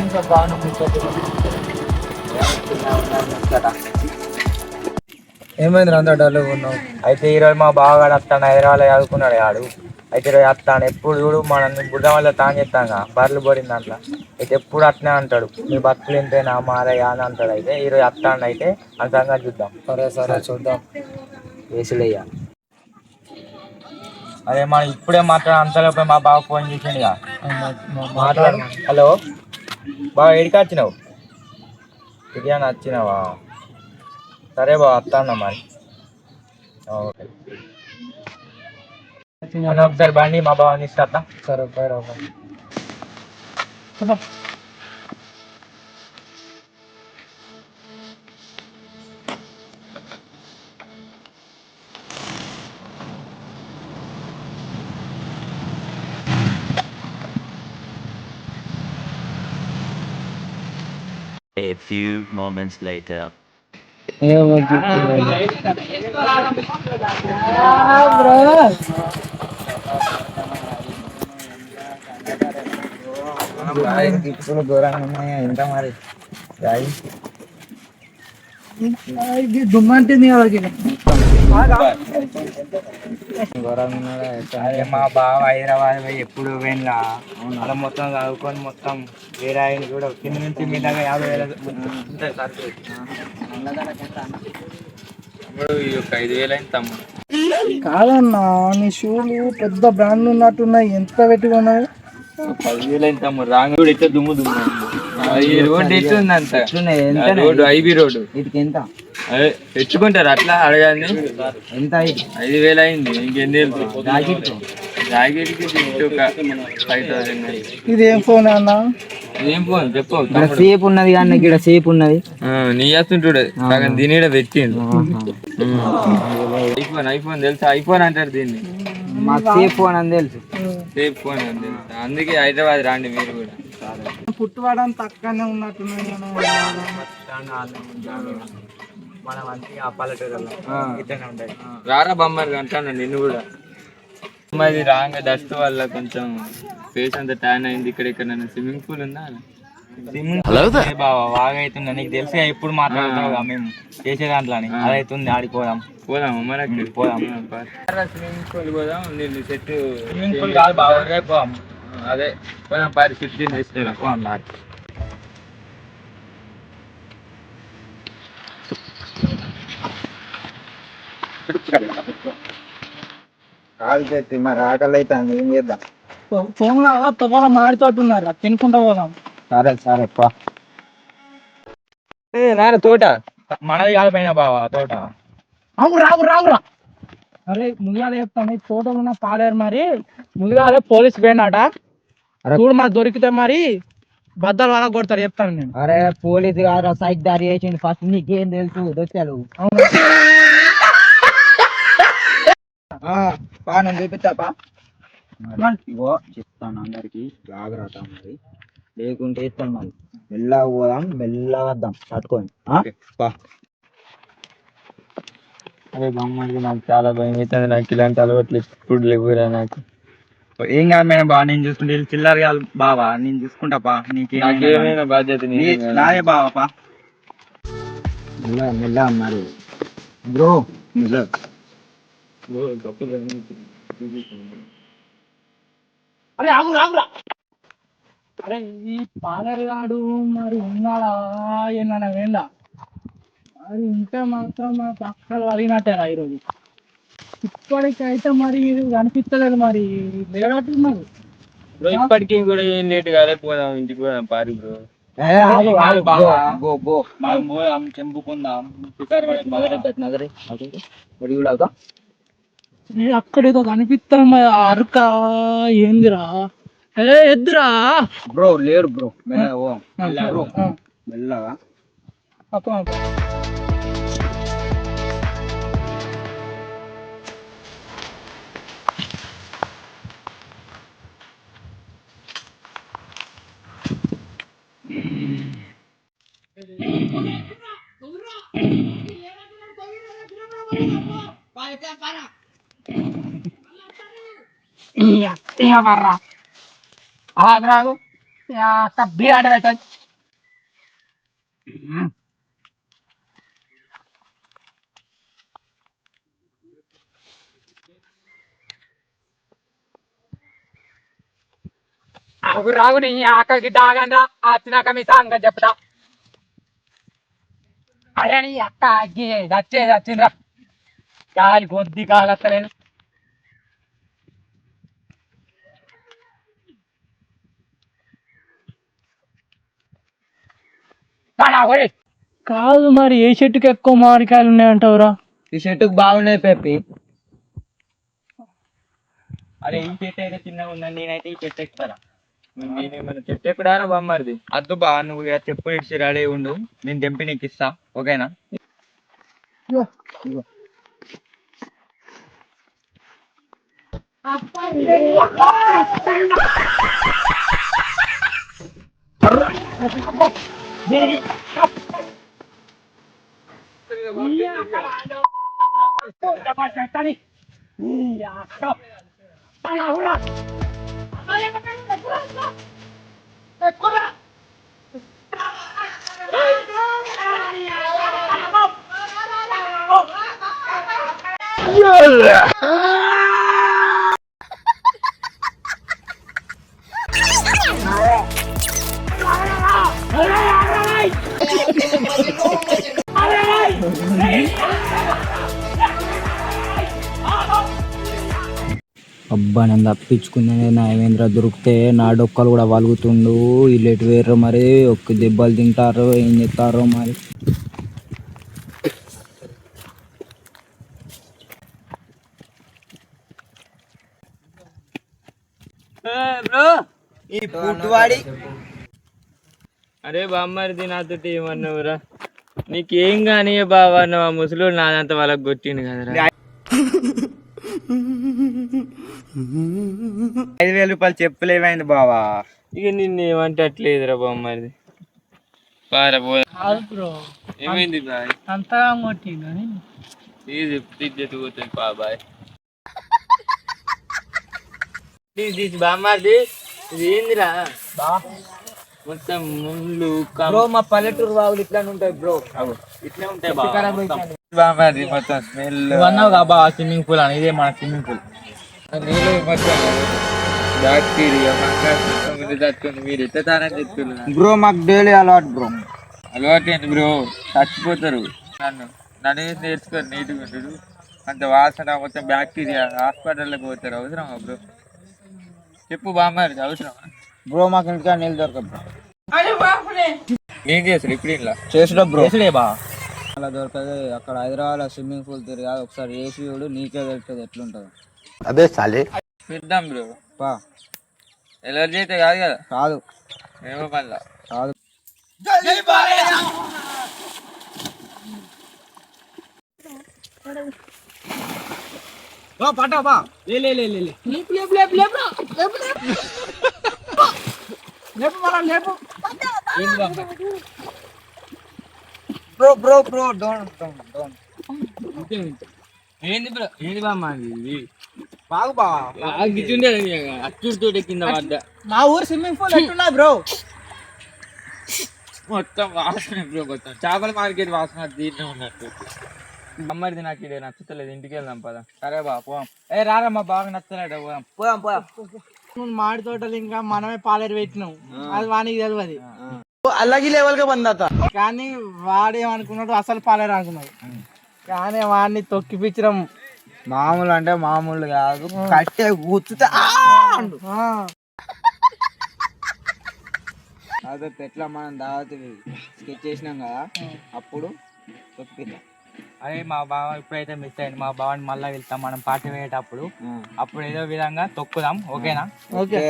ఇంకా బాగా ఏమైంది అంత డల్గా ఉన్నావు? అయితే ఈరోజు మా బావగాడు వస్తాను, హైదరాబాద్లో చదువుకున్నాడు ఆడు. అయితే ఈరోజు వస్తాను, ఎప్పుడు చూడు మనం బుధం వల్ల తాను చెప్తాగా బర్రెలు పడింది దాంట్లో. అయితే ఎప్పుడు అట్నే అంటాడు, మీ బతుకులు ఎంతైనా మారయ్యా అని అంటాడు. అయితే ఈరోజు వస్తాను, అయితే అంతంగా చూద్దాం. సరే సరే చూద్దాం. వేసులయ్యా. అదే మనం ఇప్పుడే అంతలోపే మా బావ ఫోన్ చేసిండుగా. మాట్లాడు. హలో బావ, ఎడికి వచ్చినావు? బిర్యానీ వచ్చినావా? సరే బావ, వస్తాను మరి. ఓకే, ఒకసారి బండి మా బావని ఇస్తా. సరే బయట A few moments later. ఘోరంగా ఉన్నాయా ఎంత మరి? దుమ్మంటుంది మా బావ హైదరాబాద్ పోయి ఎప్పుడు పోయినా అలా మొత్తం చదువుకొని మొత్తం వేరే ఆయన కూడా కింద నుంచి మీ దగ్గర 50,000 ఉంటాయి ఖర్చు. తమ్ముడు ఈ యొక్క 5,000 అయింది తమ్ముడు. కాదన్నా, నీ షూలు పెద్ద బ్రాండ్ ఉన్నట్టున్నాయి. ఎంత పెట్టుకున్నావు? 10,000 అయింది తమ్ముడు. రాంగ్ రోడ్ అయితే దుమ్ము దుమ్ము. ఈ రోడ్డు ఎట్లుంది అంత రోడ్డు, ఐబీ రోడ్డు. వీటికి ఎంత అదే తెచ్చుకుంటారు అట్లా అడగాలి. ఎంత 5,000 అయింది. ఇంకెంత తెలుసు? జాకెట్కి ఒక 5,000. ఇది ఏం ఫోన్ అన్నా? ఏం ఫోన్ చెప్పు. సేపు ఉన్నది కానీ ఇక్కడ సేపు ఉన్నది. నీ చేస్తుంటాడు సగం దీని పెట్టిండు. ఐఫోన్ తెలుసా? ఐఫోన్ అంటారు దీన్ని. మాకు సేఫ్ ఫోన్ అని తెలుసు. సేఫ్ ఫోన్ అని తెలుసు. అందుకే హైదరాబాద్ రాండి మీరు కూడా. పుట్టువాడం తక్కువనే ఉన్నట్టున్నాయి. మనం అంతే పల్లెటూరులో ఇట్లనే ఉంటాయి. రారా బొమ్మలు అంటాను నిన్ను కూడా. మరి రాంగ్ డస్ట్ వల్ల కొంచెం ఫేస్ అంతా ట్యాన్ అయింది. ఇక్కడ నన్ను స్విమ్మింగ్ పూల్ ఉందా? స్విమ్మింగ్ పూల్ బావా బాగా అవుతుంది. నీకు తెలిసి ఎప్పుడు మాట్లాడుతావుగా మేము చేసే దాంట్లో అని. అదైతుంది, ఆడిపోదాం. పోదాం మనకి, పోదాం స్విమ్మింగ్ పూల్ పోదాం. నేను సెట్ స్విమ్మింగ్ పూల్ కాదు బాగా పోదాం. అదే పోదాం, పరిస్థితి పోదాం. కాదు మరి ఆకలి అయితే ఏం చేద్దాం? ఫోన్ తొమ్మిది మాడితోటున్నారు, తినుకుంటా పోదాం. సరే సరే పా. నాన్న తోట మనది కాదు పైన బావా తోట. రాగురా అరే ముందుగానే చెప్తాను, తోట ఉన్న పాలేరు మరి. ముందుగానే పోలీసు పోయినాట చూడు, మరి దొరికితే మరి బద్దలు వాళ్ళ కొడతారు చెప్తాను నేను. అరే పోలీసు కాదు, సైక్ దారి చేసిండు. ఫస్ట్ నీకేం తెలుసు? దొచ్చాడు నేను చూపిస్తాపా. ఇగో చెప్తాను అందరికి, జాగ్రత్త మరి. లేకుంటే ఇస్తాను మరి. మెల్లగా పోదాం, మెల్లగా వద్దాం పట్టుకొని. అరే బొమ్మకి నాకు చాలా భయం అవుతుంది. నాకు ఇలాంటి అలవాట్లు ఇప్పుడు లేవురా నాకు. ఏం కాదు మేడం బావ, నేను చూసుకుంటే చిల్లర కాదు బావా, నేను చూసుకుంటా పా. నీకేమైనా బాధ్యత నాదే బావా పా. మెల్లగా మరి బ్రో, మెల్లగా. అరే ఆగురా అరే ఈ పాలేరు గాడు మరి ఉన్నాడా ఏమన్నా వేండా? మరి ఇంటే మాత్రం మా పక్కలు అడిగినట్టేరా ఈరోజు. ఇప్పటికైతే మరి ఇది కనిపించలేదు, మరి లేనట్టున్నారు. ఇప్పటికీ కూడా ఏం లేట్ కాలే, పోదాం ఇంటికి పోదాం పారి బ్రో. చెంపుకుందాం. అక్కడేదో కనిపిస్తాం అరక. ఏందిరా? ఎద్దురా బ్రో లేరు బ్రో. మెల్లగా ఆగరాగు బిర్యానీ అవుతుంది. రాగు నీ ఆకలికి దాగండ్రా వచ్చినాక మీ సంగతి చెప్తా. అరే నీ అక్క అగ్గి వచ్చిండ్రా గాలి కొద్ది కాగత్తలేదు. కాదు మరి ఏ చెట్టుకి ఎక్కువ మామిడికాయలు ఉన్నాయంటావురా? ఈ చెట్టుకు బాగున్నాయి పెప్పి. అరే ఈ చెట్టు అయితే చిన్నగా ఉందండి, నేనైతే ఈ చెట్టు ఎక్కుతారా. నేనేమన్నా చెట్టు ఎక్కుడారా బామ్మది? అద్దు బా, నువ్వు ఇక చెప్పు ఇచ్చి రెడీ ఉండు, నేను తెంపి నీకు ఇస్తా, ఓకేనా? అబ్బా నేను తప్పించుకునే నావేంద్ర దొరికితే నా డొక్కలు కూడా వలుగుతుండు. ఇల్లేటి వేర్రు మరి ఒక్క దెబ్బలు తింటారో ఏం చేస్తారో మరి. అరే బామ్మరిది నాతోటి ఏమన్నావురా? నీకేం కానీ బావా, నువ్వు ఆ ముసలు నాదంతా వాళ్ళకి కొట్టిండు కదరా. 5,000 రూపాయలు చెప్పులేమైంది బావా? ఇక నిన్ను ఏమంటే అట్లేదురా బామ్మరిది. పారబో ఏమైంది బాయ్? అంతగా కొట్టిండు ఇది ఇజ్జత్ పోతుంది బాబాయ్. బామ్మది ఇది ఏందిరా మొత్తం ముళ్ళు బ్రో మా పల్లెటూరు బావులు ఇట్లానే ఉంటాయి బ్రో. ఇట్లా ఉంటాయి బామ్మది. మొత్తం స్మెల్ అన్నావు కాబా స్విమ్మింగ్ పూల్ అని, ఇదే మన స్విమ్మింగ్ పూల్. నీళ్ళు మొత్తం బ్యాక్టీరియా మీరు ఎట్లా తానం చెప్తున్నారు బ్రో? మాకు డైలీ అలవాటు బ్రో. అలవాటు ఏంటి బ్రో? చచ్చిపోతారు. నన్ను నేర్చుకొని నీట్గా ఉంటాడు, అంత వాసన మొత్తం బ్యాక్టీరియా, హాస్పిటల్లోకి పోతారు. అవసరమా బ్రో? చెప్పు బామ్మారి, అవసరమా బ్రో? మాకు ఇంటికా నీళ్ళు దొరకదు బ్రో. ఏం చేస్తారు ఇప్పుడు ఇలా చేసుడే బ్రో? చేసుడే బా. అలా దొరకదు. అక్కడ హైదరాబాద్ స్విమ్మింగ్ పూల్ తిరిగి ఒకసారి ఏసీ చూడు, నీకే దొరుకుతుంది ఎట్లుంటుందో. అదే సాలే చూద్దాం బ్రో. పా. ఎలర్జీ అయితే కాదు కదా? కాదు. ఏమో మళ్ళా కాదు. పట్టా బా bro bro bro don't don't. ఏంది బ్రో? ఏంది బామ్మ ఇది? బాగు బా. అచ్చుడితోటి కింద పడ్డా. మా ఊరు స్విమ్మింగ్ పూల్ ఎట్టున్నది బ్రో? మొత్తం వాసన బ్రో, మొత్తం చేపల మార్కెట్ వాసన దీంట్లో ఉన్నట్టు. అమ్మడిది నాకు ఇదే నచ్చుతలేదు, ఇంటికి వెళ్దాం పద. సరే బా పోదాం. ఏ రారా, మా బాగా నచ్చలేట పోదాం. పోదాం పోదాం. మామిడి తోటలు ఇంకా మనమే పాలేరు పెట్టినాం, అది వానికి తెలియదు. అలాగే లెవెల్ గా బందత. కానీ వాడేమనుకున్నాడు, అసలు పాలేరు అనుకున్నాడు. కానీ వాడిని తొక్కిపించడం మామూలు అంటే మామూలు కాదు, కట్టే కూర్చుతే అదే ఎట్లా మనం దావతి స్కెచ్ చేసినాం కదా, అప్పుడు తొక్కిద్దాం. అదే మా బావ ఇప్పుడైతే మిస్ అయింది, మా బావని మళ్ళీ వెళ్తాం మనం పార్టీ వేయేటప్పుడు. అప్పుడు ఏదో విధంగా తొక్కుదాం, ఓకేనా? ఓకే.